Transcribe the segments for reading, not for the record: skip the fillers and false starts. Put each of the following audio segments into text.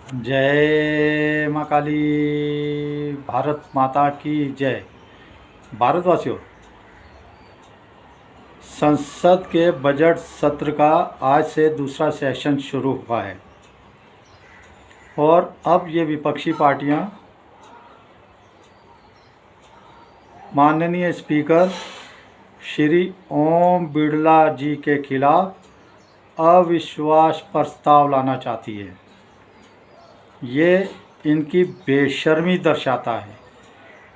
जय माँ काली। भारत माता की जय। भारतवासियों, संसद के बजट सत्र का आज से दूसरा सेशन शुरू हुआ है और अब ये विपक्षी पार्टियां माननीय स्पीकर श्री ओम बिरला जी के खिलाफ अविश्वास प्रस्ताव लाना चाहती है। ये इनकी बेशर्मी दर्शाता है,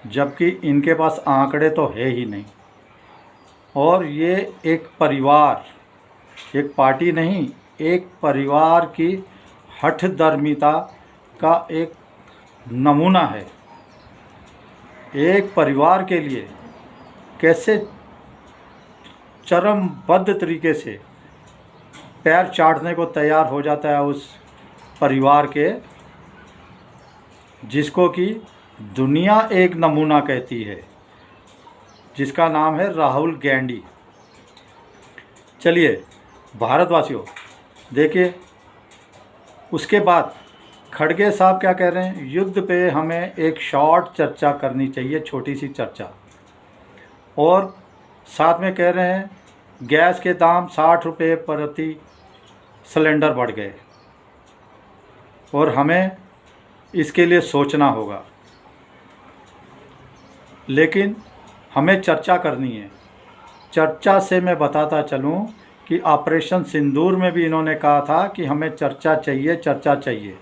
जबकि इनके पास आंकड़े तो है ही नहीं। और ये एक परिवार, एक पार्टी नहीं, एक परिवार की हठधर्मिता का एक नमूना है। एक परिवार के लिए कैसे चरमबद्ध तरीके से पैर चाटने को तैयार हो जाता है उस परिवार के, जिसको कि दुनिया एक नमूना कहती है, जिसका नाम है राहुल गांधी। चलिए भारतवासियों, देखिए उसके बाद खड़गे साहब क्या कह रहे हैं। युद्ध पे हमें एक शॉर्ट चर्चा करनी चाहिए, छोटी सी चर्चा। और साथ में कह रहे हैं गैस के दाम 60 रुपये प्रति सिलेंडर बढ़ गए और हमें इसके लिए सोचना होगा। लेकिन हमें चर्चा करनी है। चर्चा से मैं बताता चलूं कि ऑपरेशन सिंदूर में भी इन्होंने कहा था कि हमें चर्चा चाहिए, चर्चा चाहिए।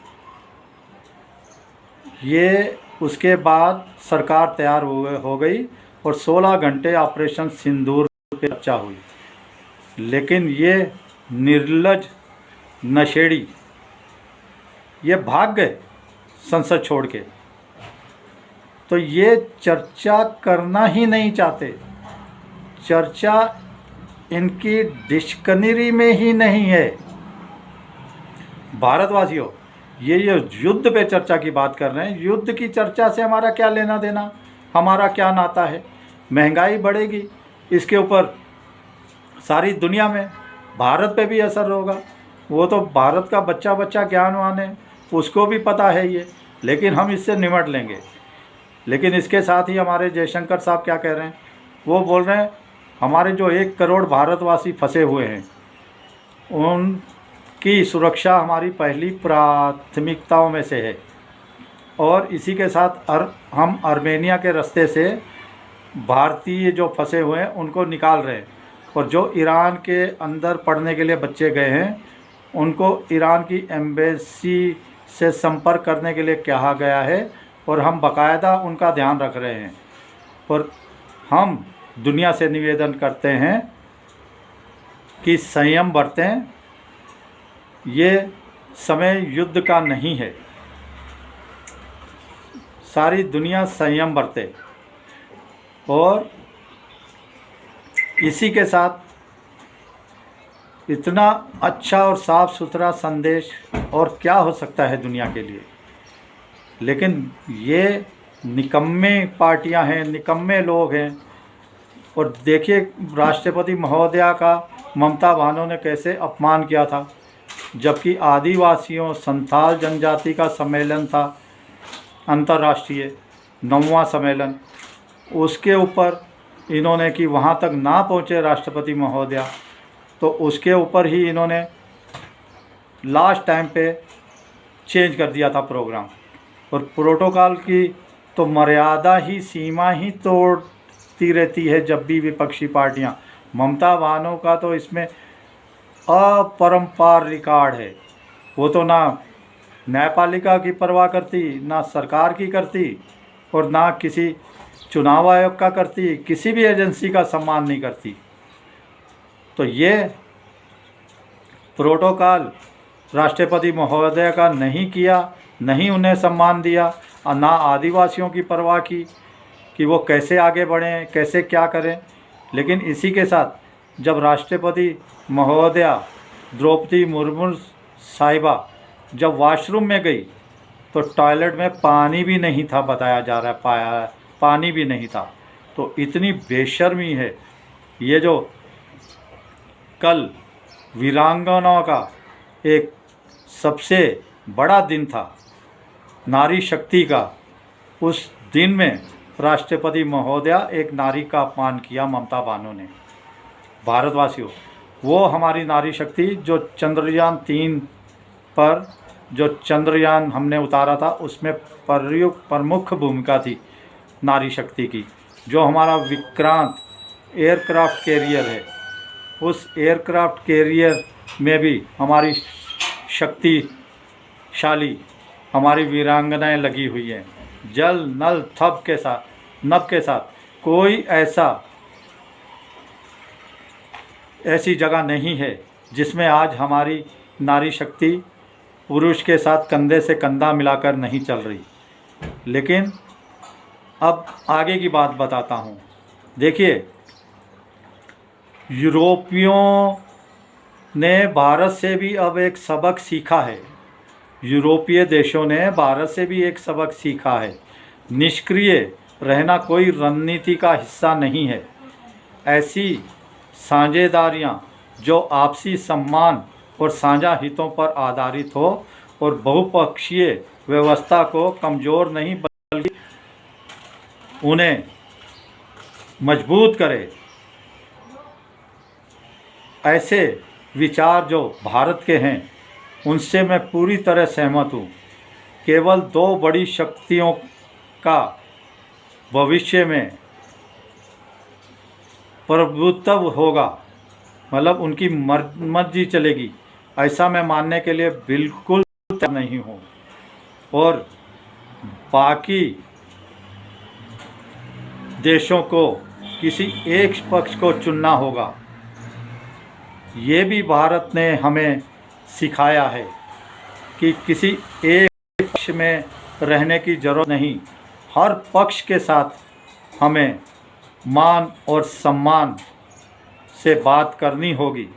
ये उसके बाद सरकार तैयार हो गई और 16 घंटे ऑपरेशन सिंदूर पे चर्चा हुई। लेकिन ये निर्लज नशेड़ी ये भाग गए संसद छोड़ के। तो ये चर्चा करना ही नहीं चाहते। चर्चा इनकी डिक्शनरी में ही नहीं है। भारतवासियों, ये युद्ध पे चर्चा की बात कर रहे हैं। युद्ध की चर्चा से हमारा क्या लेना देना, हमारा क्या नाता है। महंगाई बढ़ेगी, इसके ऊपर सारी दुनिया में, भारत पे भी असर होगा। वो तो भारत का बच्चा बच्चा ज्ञानवान है, उसको भी पता है ये, लेकिन हम इससे निमट लेंगे। लेकिन इसके साथ ही हमारे जयशंकर साहब क्या कह रहे हैं, वो बोल रहे हैं हमारे जो 1 करोड़ भारतवासी फंसे हुए हैं उनकी सुरक्षा हमारी पहली प्राथमिकताओं में से है। और इसी के साथ हम आर्मेनिया के रास्ते से भारतीय जो फंसे हुए हैं उनको निकाल रहे हैं। और जो ईरान के अंदर पढ़ने के लिए बच्चे गए हैं उनको ईरान की एम्बेसी से संपर्क करने के लिए कहा गया है और हम बाकायदा उनका ध्यान रख रहे हैं। और हम दुनिया से निवेदन करते हैं कि संयम बरतें। ये समय युद्ध का नहीं है, सारी दुनिया संयम बरते। और इसी के साथ इतना अच्छा और साफ़ सुथरा संदेश और क्या हो सकता है दुनिया के लिए। लेकिन ये निकम्मे पार्टियां हैं, निकम्मे लोग हैं। और देखिए राष्ट्रपति महोदया का ममता भानों ने कैसे अपमान किया था, जबकि आदिवासियों संथाल जनजाति का सम्मेलन था, अंतर्राष्ट्रीय 9वां सम्मेलन, उसके ऊपर इन्होंने कि वहाँ तक ना पहुँचे राष्ट्रपति महोदया, तो उसके ऊपर ही इन्होंने लास्ट टाइम पे चेंज कर दिया था प्रोग्राम। और प्रोटोकॉल की तो मर्यादा ही, सीमा ही तोड़ती रहती है जब भी विपक्षी पार्टियां। ममता भानों का तो इसमें अपरंपार रिकॉर्ड है। वो तो ना न्यायपालिका की परवाह करती, ना सरकार की करती, और ना किसी चुनाव आयोग का करती, किसी भी एजेंसी का सम्मान नहीं करती। तो ये प्रोटोकॉल राष्ट्रपति महोदय का नहीं किया, नहीं उन्हें सम्मान दिया, और ना आदिवासियों की परवाह की कि वो कैसे आगे बढ़ें, कैसे क्या करें। लेकिन इसी के साथ जब राष्ट्रपति महोदया द्रौपदी मुर्मू साहिबा जब वॉशरूम में गई तो टॉयलेट में पानी भी नहीं था, बताया जा रहा है, पानी भी नहीं था। तो इतनी बेशर्मी है। ये जो कल वीरांगनाओं का एक सबसे बड़ा दिन था नारी शक्ति का। उस दिन में राष्ट्रपति महोदया एक नारी का अपमान किया ममता बानो ने। भारतवासियों, वो हमारी नारी शक्ति जो चंद्रयान-3 पर जो चंद्रयान हमने उतारा था उसमें प्रमुख भूमिका थी नारी शक्ति की। जो हमारा विक्रांत एयरक्राफ्ट कैरियर है, उस एयरक्राफ्ट कैरियर में भी हमारी शक्तिशाली हमारी वीरांगनाएं लगी हुई हैं। जल नल नभ के साथ कोई ऐसी जगह नहीं है जिसमें आज हमारी नारी शक्ति पुरुष के साथ कंधे से कंधा मिलाकर नहीं चल रही। लेकिन अब आगे की बात बताता हूँ। देखिए, यूरोपियों ने भारत से भी अब एक सबक सीखा है। यूरोपीय देशों ने भारत से भी एक सबक सीखा है। निष्क्रिय रहना कोई रणनीति का हिस्सा नहीं है। ऐसी साझेदारियाँ जो आपसी सम्मान और साझा हितों पर आधारित हो और बहुपक्षीय व्यवस्था को कमज़ोर नहीं बल्कि उन्हें मजबूत करे, ऐसे विचार जो भारत के हैं उनसे मैं पूरी तरह सहमत हूँ। केवल 2 बड़ी शक्तियों का भविष्य में प्रभुत्व होगा, मतलब उनकी मर्जी चलेगी, ऐसा मैं मानने के लिए बिल्कुल तैयार नहीं हूँ। और बाकी देशों को किसी एक पक्ष को चुनना होगा। ये भी भारत ने हमें सिखाया है कि किसी एक पक्ष में रहने की ज़रूरत नहीं। हर पक्ष के साथ हमें मान और सम्मान से बात करनी होगी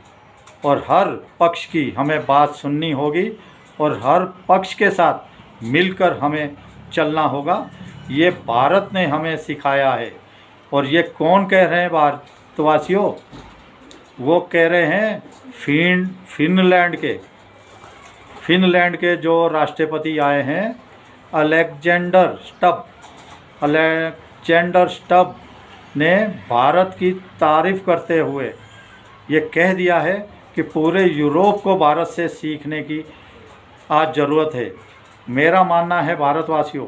और हर पक्ष की हमें बात सुननी होगी और हर पक्ष के साथ मिलकर हमें चलना होगा। ये भारत ने हमें सिखाया है। और ये कौन कह रहे हैं भारतवासियों? वो कह रहे हैं फिनलैंड के जो राष्ट्रपति आए हैं अलेक्जेंडर स्टब ने भारत की तारीफ़ करते हुए ये कह दिया है कि पूरे यूरोप को भारत से सीखने की आज ज़रूरत है। मेरा मानना है भारतवासियों,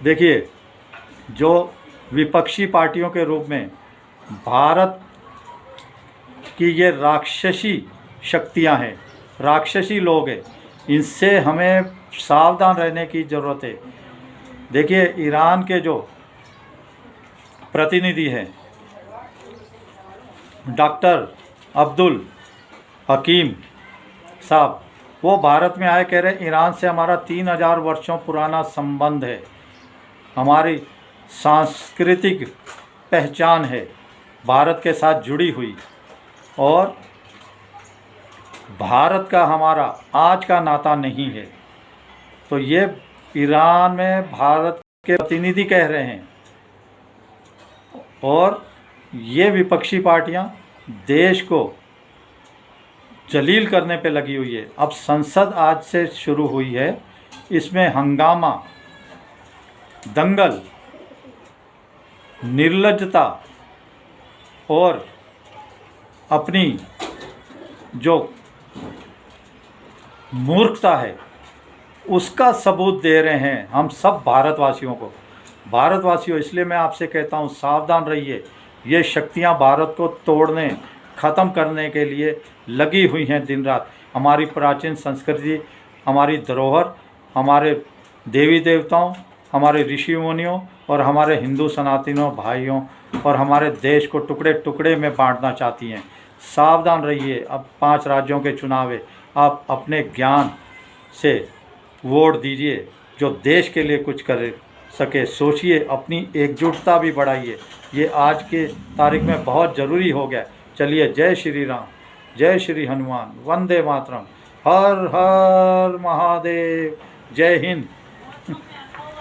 देखिए, जो विपक्षी पार्टियों के रूप में भारत की ये राक्षसी शक्तियां हैं, राक्षसी लोग हैं, इनसे हमें सावधान रहने की ज़रूरत है। देखिए, ईरान के जो प्रतिनिधि हैं डॉक्टर अब्दुल हकीम साहब, वो भारत में आए, कह रहे ईरान से हमारा 3000 वर्षों पुराना संबंध है, हमारी सांस्कृतिक पहचान है भारत के साथ जुड़ी हुई, और भारत का हमारा आज का नाता नहीं है। तो ये ईरान में भारत के प्रतिनिधि कह रहे हैं। और ये विपक्षी पार्टियां देश को जलील करने पे लगी हुई है। अब संसद आज से शुरू हुई है, इसमें हंगामा, दंगल, निर्लज्जता और अपनी जो मूर्खता है उसका सबूत दे रहे हैं हम सब भारतवासियों को। भारतवासियों, इसलिए मैं आपसे कहता हूँ, सावधान रहिए। ये शक्तियाँ भारत को तोड़ने, ख़त्म करने के लिए लगी हुई हैं दिन रात। हमारी प्राचीन संस्कृति, हमारी धरोहर, हमारे देवी देवताओं, हमारे ऋषि मुनियों और हमारे हिंदू सनातनों भाइयों और हमारे देश को टुकड़े टुकड़े में बांटना चाहती हैं। सावधान रहिए। अब 5 राज्यों के चुनाव है, आप अपने ज्ञान से वोट दीजिए जो देश के लिए कुछ कर सके। सोचिए, अपनी एकजुटता भी बढ़ाइए। ये आज के तारीख में बहुत ज़रूरी हो गया। चलिए, जय श्री राम, जय श्री हनुमान, वंदे मातरम, हर हर महादेव, जय हिंद।